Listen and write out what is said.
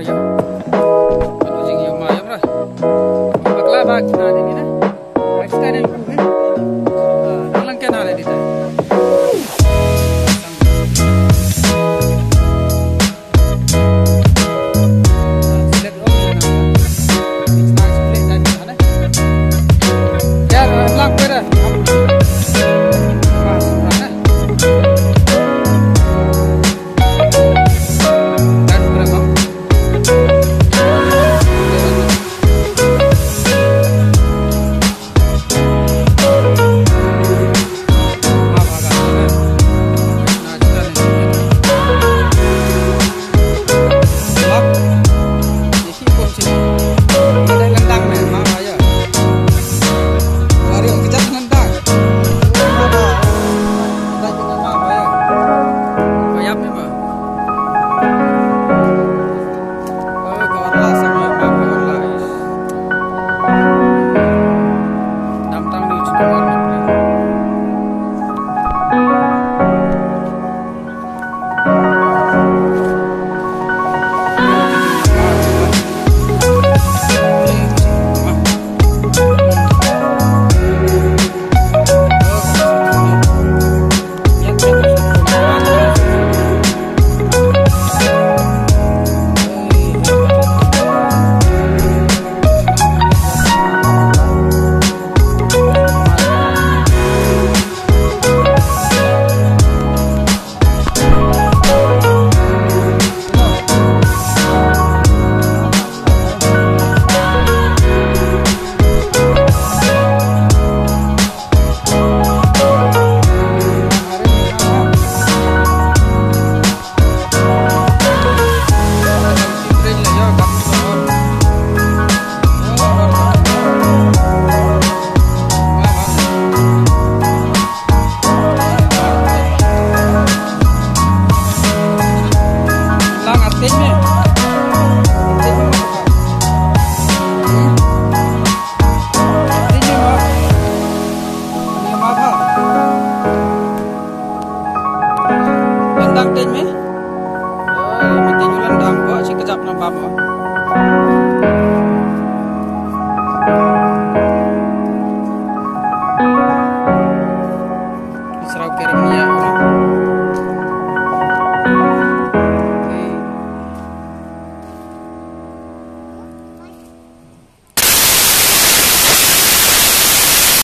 motor ya. Kalau jing yang mayam lah. Bakla bag na din na. Extra na yung kuhin. Dalang ka na dito. Landang tên mấy? Mình tính landang có chỉ cái dập làm bắp hả?